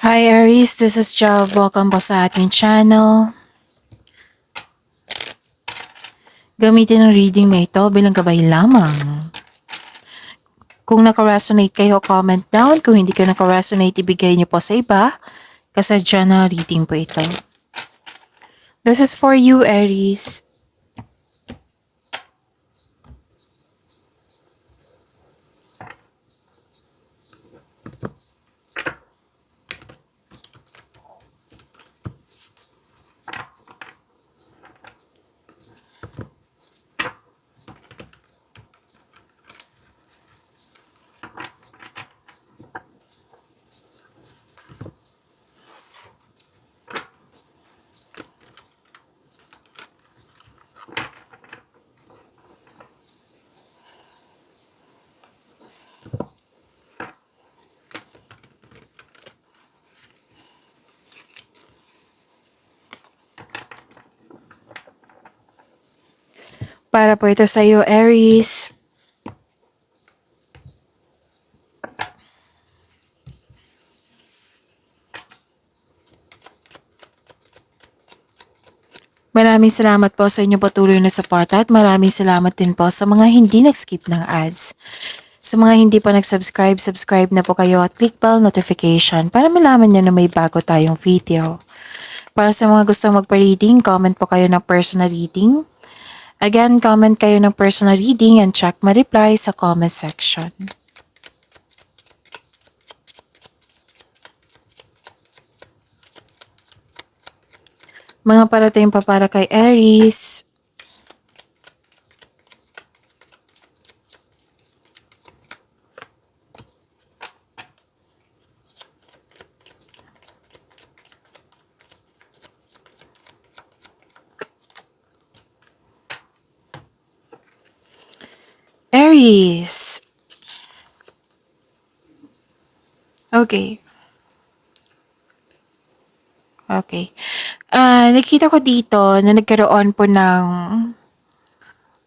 Hi Aries, this is Job. Welcome po sa ating channel. Gamitin ang reading na ito bilang gabay lamang. Kung naka-resonate kayo, comment down. Kung hindi kayo naka-resonate, ibigay niyo po sa iba. Kasadya na reading po ito. This is for you, Aries. Para po ito sa iyo, Aries. Maraming salamat po sa inyong patuloy na suporta at maraming salamat din po sa mga hindi nag-skip ng ads. Sa mga hindi pa nag-subscribe, subscribe na po kayo at click bell notification para malaman nyo na may bago tayong video. Para sa mga gustong magpa-reading, comment po kayo ng personal reading. Again, comment kayo ng personal reading and check my reply sa comment section. Mga parating pa para kay Aries. Aries. Okay. Okay. Nakita ko dito na nagkaroon po ng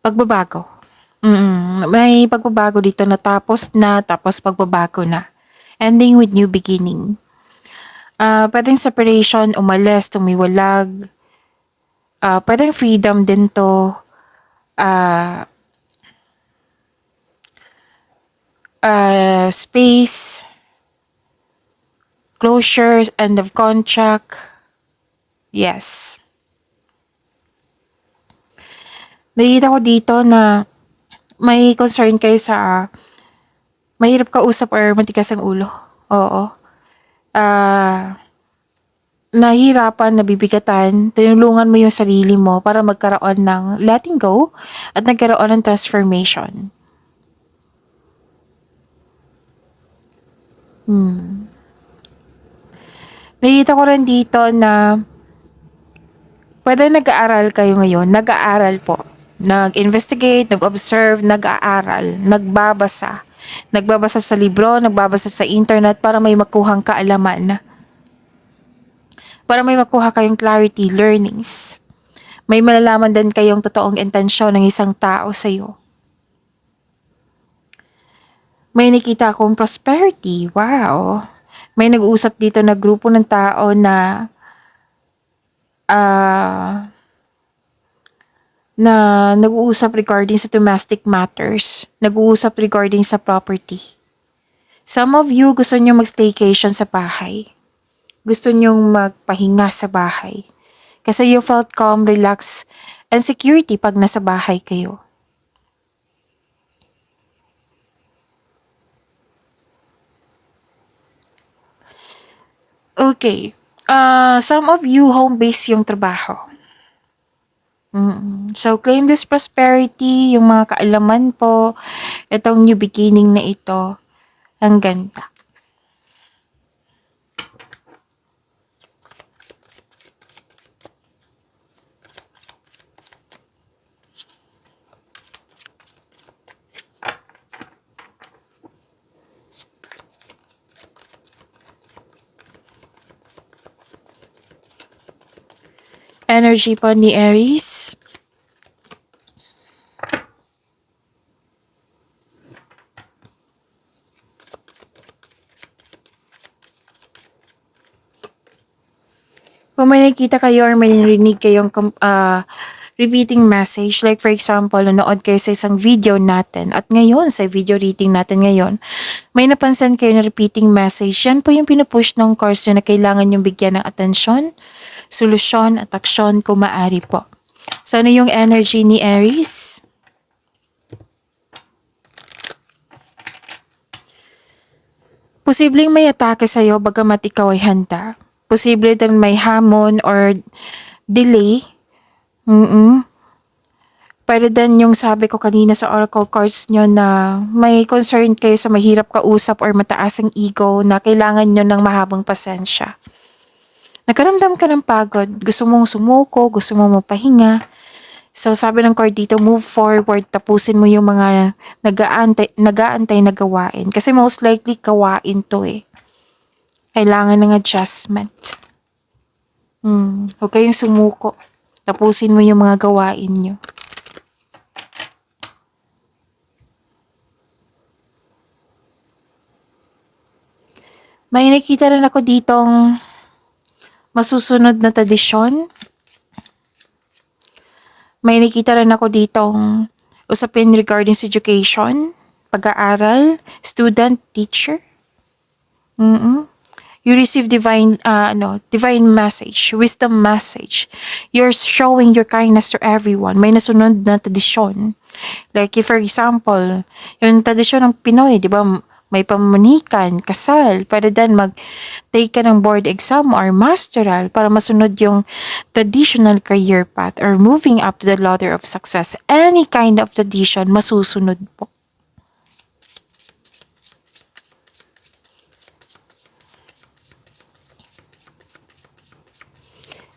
pagbabago. May pagbabago dito na tapos pagbabago na. Ending with new beginning. Pwedeng separation, umalis, tumiwalag. Pwedeng freedom din to. Space, closures, end of contract. Yes. Nakita ko dito na may concern kayo sa mahirap kausap or matigas ang ulo. Oo. Nahihirapan, nabibigatan, tinulungan mo yung sarili mo para magkaroon ng letting go at nagkaroon ng transformation. Nakita ko rin dito na pwede nag-aaral kayo ngayon, nag-aaral po. Nag-investigate, nag-observe, nag-aaral, nagbabasa. Nagbabasa sa libro, nagbabasa sa internet para may makuhang kaalaman. Para may makuha kayong clarity, learnings. May malalaman din kayong totoong intensyon ng isang tao sa iyo. May nakita akong prosperity. Wow. May nag-uusap dito na grupo ng tao na nag-uusap regarding sa domestic matters. Nag-uusap regarding sa property. Some of you gusto nyo mag-staycation sa bahay. Gusto nyo magpahinga sa bahay. Kasi you felt calm, relaxed, and security pag nasa bahay kayo. Okay. Some of you, home-based yung trabaho. So, claim this prosperity, yung mga kaalaman po, itong new beginning na ito, ang ganda. Energy po ni Aries. Kung may nakita kayo or may narinig kayong repeating message, like for example, nanood kayo sa isang video natin at ngayon, sa video reading natin ngayon, may napansin kayo na repeating message, yan po yung pinupush ng course nyo na kailangan yung bigyan ng atensyon, solusyon at aksyon kung maaari po. So, ano yung energy ni Aries? Posibleng may atake sa'yo bagamat ikaw ay handa. Posible din may hamon or delay. Pwede din yung sabi ko kanina sa oracle cards nyo na may concern kayo sa mahirap kausap or mataas ang ego na kailangan nyo ng mahabang pasensya. Nakaramdam ka ng pagod, gusto mong sumuko, gusto mong mapahinga. So sabi ng card dito, move forward, tapusin mo yung mga nag-aantay na gawain. Kasi most likely gawain to eh. Kailangan ng adjustment. Huwag kayong sumuko. Tapusin mo yung mga gawain nyo. May nakita rin ako ditong masusunod na tradisyon. May nakita rin ako ditong usapin regarding sa education, pag-aaral, student, teacher. You receive divine message, wisdom message. You're showing your kindness to everyone. May nasunod na tradisyon. Like if for example, yung tradisyon ng Pinoy, di ba, may pamanikan, kasal, para din mag-take ka ng board exam or masteral para masunod yung traditional career path or moving up to the ladder of success. Any kind of tradition, masusunod po.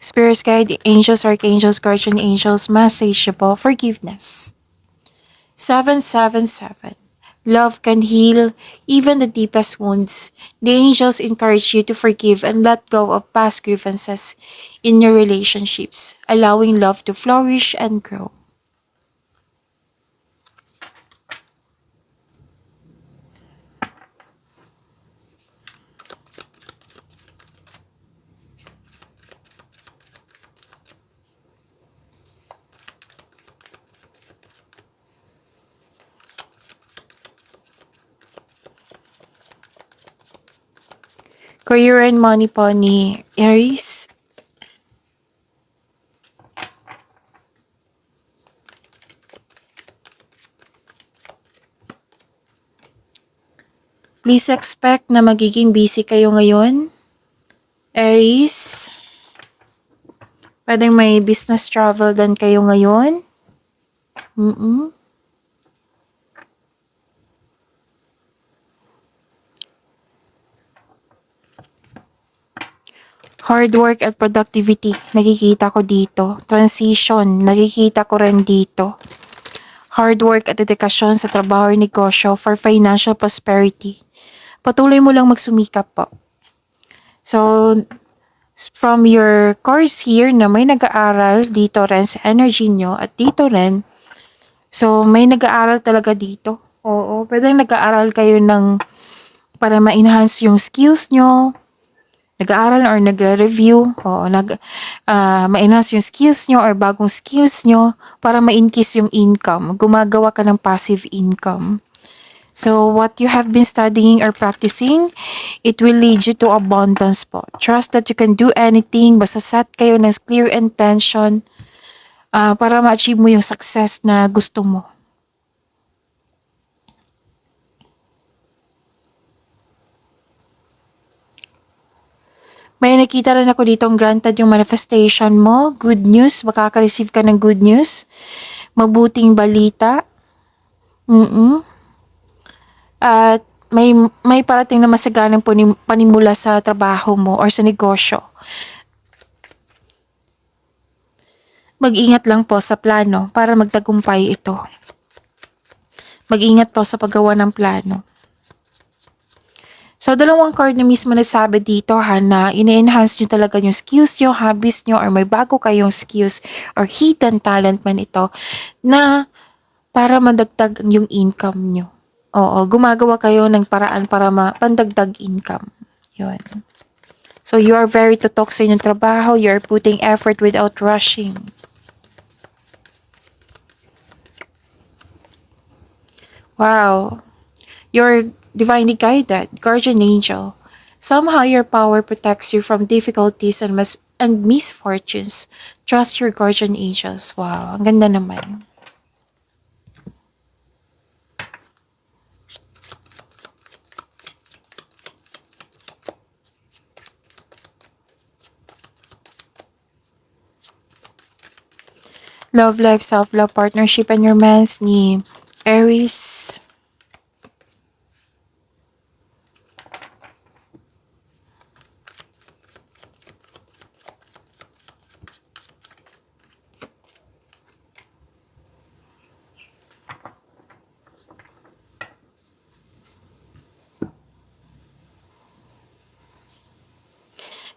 Spirits guide, angels, archangels, guardian angels, message po, forgiveness. 777. Love can heal even the deepest wounds. The angels encourage you to forgive and let go of past grievances in your relationships, allowing love to flourish and grow. Career and money po ni Aries. Please expect na magiging busy kayo ngayon. Aries. Pwedeng may business travel din kayo ngayon. Hard work at productivity, nakikita ko dito. Transition, nakikita ko rin dito. Hard work at dedikasyon sa trabaho o negosyo for financial prosperity. Patuloy mo lang magsumikap po. So, from your course here na may nag-aaral dito rin sa energy nyo at dito rin. So, may nag-aaral talaga dito. Oo, pwede nag-aaral kayo para ma-enhance yung skills nyo. Nag-aaral or nagre-review, ma-enhance yung skills nyo or bagong skills nyo para ma-increase yung income. Gumagawa ka ng passive income. So, what you have been studying or practicing, it will lead you to abundance po. Trust that you can do anything, basta set kayo ng clear intention para ma-achieve mo yung success na gusto mo. May nakita rin ako ditong granted yung manifestation mo. Good news. Makaka-receive ka ng good news. Mabuting balita. At may parating na masaganang panimula sa trabaho mo or sa negosyo. Mag-ingat lang po sa plano para magtagumpay ito. Mag-ingat po sa paggawa ng plano. So, dalawang card na mismo nagsabi dito na ine-enhance nyo talaga yung skills nyo, hobbies nyo, or may bago kayong skills or hidden talent man ito na para madagdag yung income nyo. Oo, gumagawa kayo ng paraan para pandagdag income. Yun. So you are very tutok sa inyong trabaho. You are putting effort without rushing. Wow. You're divinely guided, guardian angel. Somehow your power protects you from difficulties and misfortunes. Trust your guardian angels. Wow, ang ganda naman. Love life, self-love, partnership, and romance ni Aries.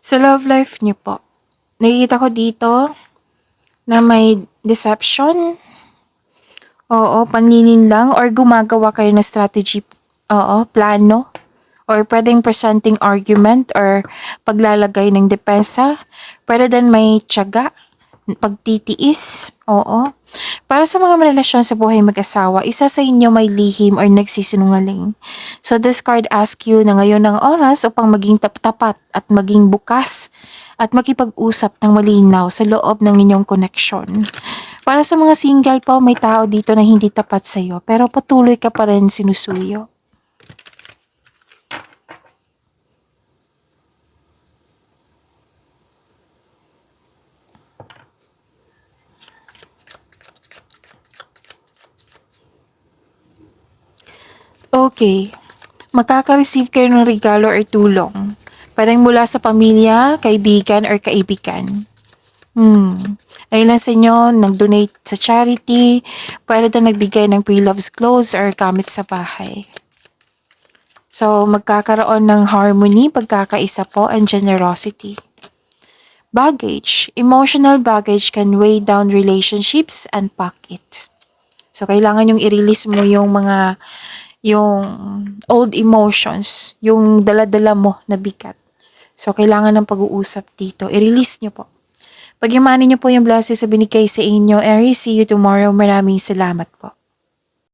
Sa love life niyo po, nakikita ko dito na may deception. Oo, panlinin lang or gumagawa kayo ng strategy. Oo, plano. Or pwedeng presenting argument or paglalagay ng depensa. Pwede din may tiyaga, pagtitiis. Oo. Para sa mga relasyon sa buhay mag-asawa, isa sa inyo may lihim or nagsisinungaling. So this card asks you na ngayon ang oras upang maging tapat at maging bukas at makipag-usap ng malinaw sa loob ng inyong koneksyon. Para sa mga single po, may tao dito na hindi tapat sa iyo pero patuloy ka pa rin sinusuyo. Okay, makaka-receive kayo ng regalo or tulong. Pwedeng mula sa pamilya, kaibigan, or kaibigan. Ayun lang sa inyo, nag-donate sa charity, pwede din nagbigay ng pre-loves clothes or gamit sa bahay. So, magkakaroon ng harmony, pagkakaisa po, and generosity. Baggage. Emotional baggage can weigh down relationships and pocket. So, kailangan yung i-release mo yung old emotions, yung dala-dala mo na bigat. So, kailangan ng pag-uusap dito. I-release nyo po. Pagyamanin nyo po yung blessings sa binigay sa inyo. Aries, see you tomorrow. Maraming salamat po.